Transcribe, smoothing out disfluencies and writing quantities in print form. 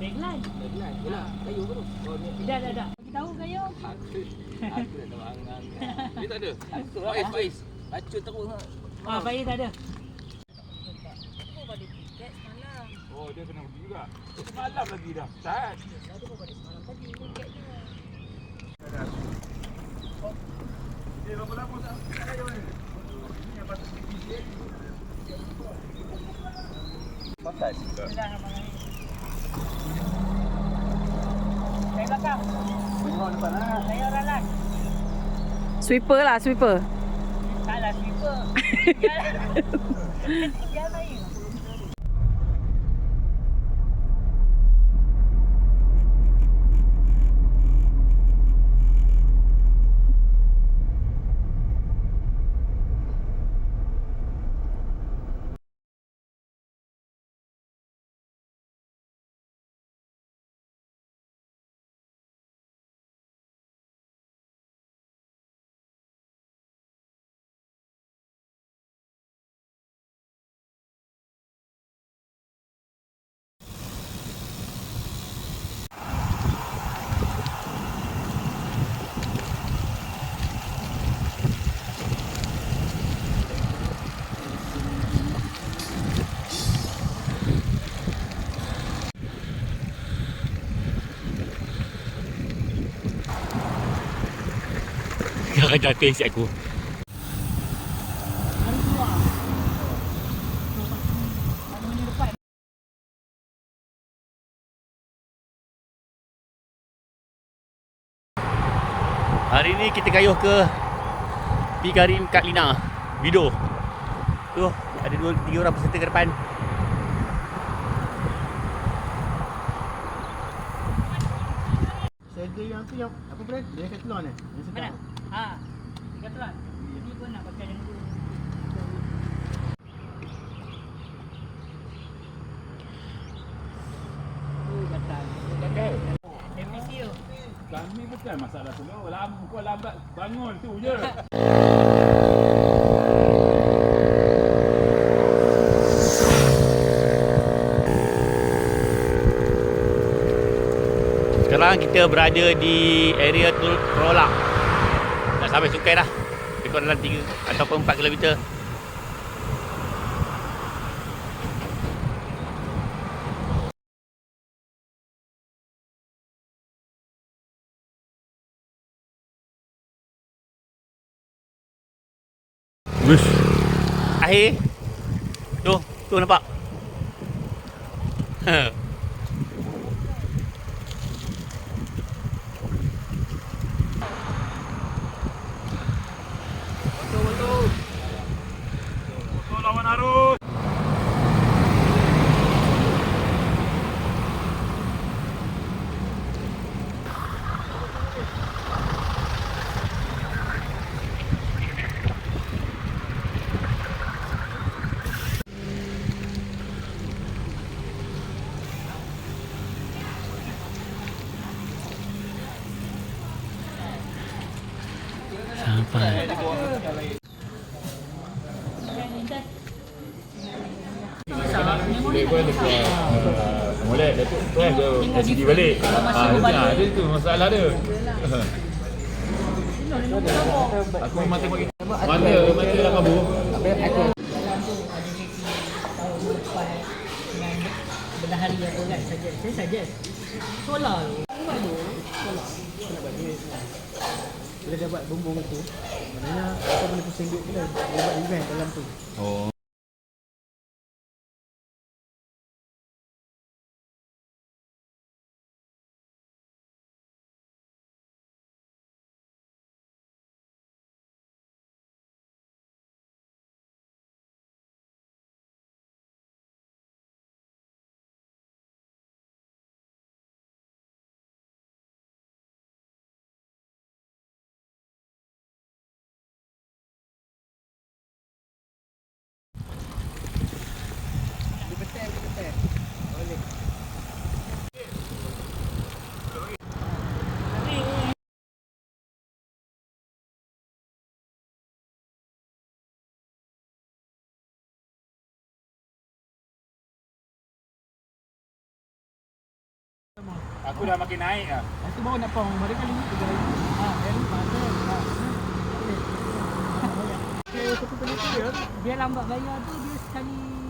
Tagline. Tagline. Yalah, kayu ke tu? Oh, ni. Dah. Bagi tahu kayu. Aku dah tahu hang-hang. Dia tak ada. Faiz. Racun terus. Faiz tak ada. Aku balik tiket semalam. Oh, dia kena pergi juga. Semalam lagi dah. Start. Dia baru balik semalam tadi tiketnya. Berapa lama tak kayu ni? Ini yang patut sikit. Pakai. Bismillahirrahmanirrahim. Saya belakang. Tengok depan lah. Saya orang last. Sweeper lah, sweeper. Taklah sweeper. Tinggal saya. Jangan jatuh isi aku. Hari ni kita kayuh ke Pigarim Kak Lina Bido. Tu ada 2-3 orang peserta ke depan. Saya yang tu yang apa brand? Dia kat telon eh? Yang sedap. Mana? Decathlon. Ini pun nak pakai dengan tu. Gatal. MPC tu. Kami bukan masalah tu. Kau lambat bangun tu je. Sekarang kita berada di area Trolak. Dah sampai Sungai dah. Lebih kurang dalam 3 ataupun 4 kilometer. Wush. Akhir. Tu nampak. Betul lawan arus. Sampai. Boleh pun dia keluar molek dia tu kan dia pergi balik. Dia tu masalah dia. Aku memang tengok mata dah kabur. Benda hari apa kan saya suggest solar tu. Buat tu solar. Kena buat dia. Bila dia buat bumbung tu, maknanya apa boleh pusing duit kita. Dia buat event dalam tu. Oh. Aku dah makin naik lah. Lepas tu baru nak pong. Baru kali ni 3 ribu. Yang ni mana? Okey, satu penyedia. Dia lambat bayar tu dia sekali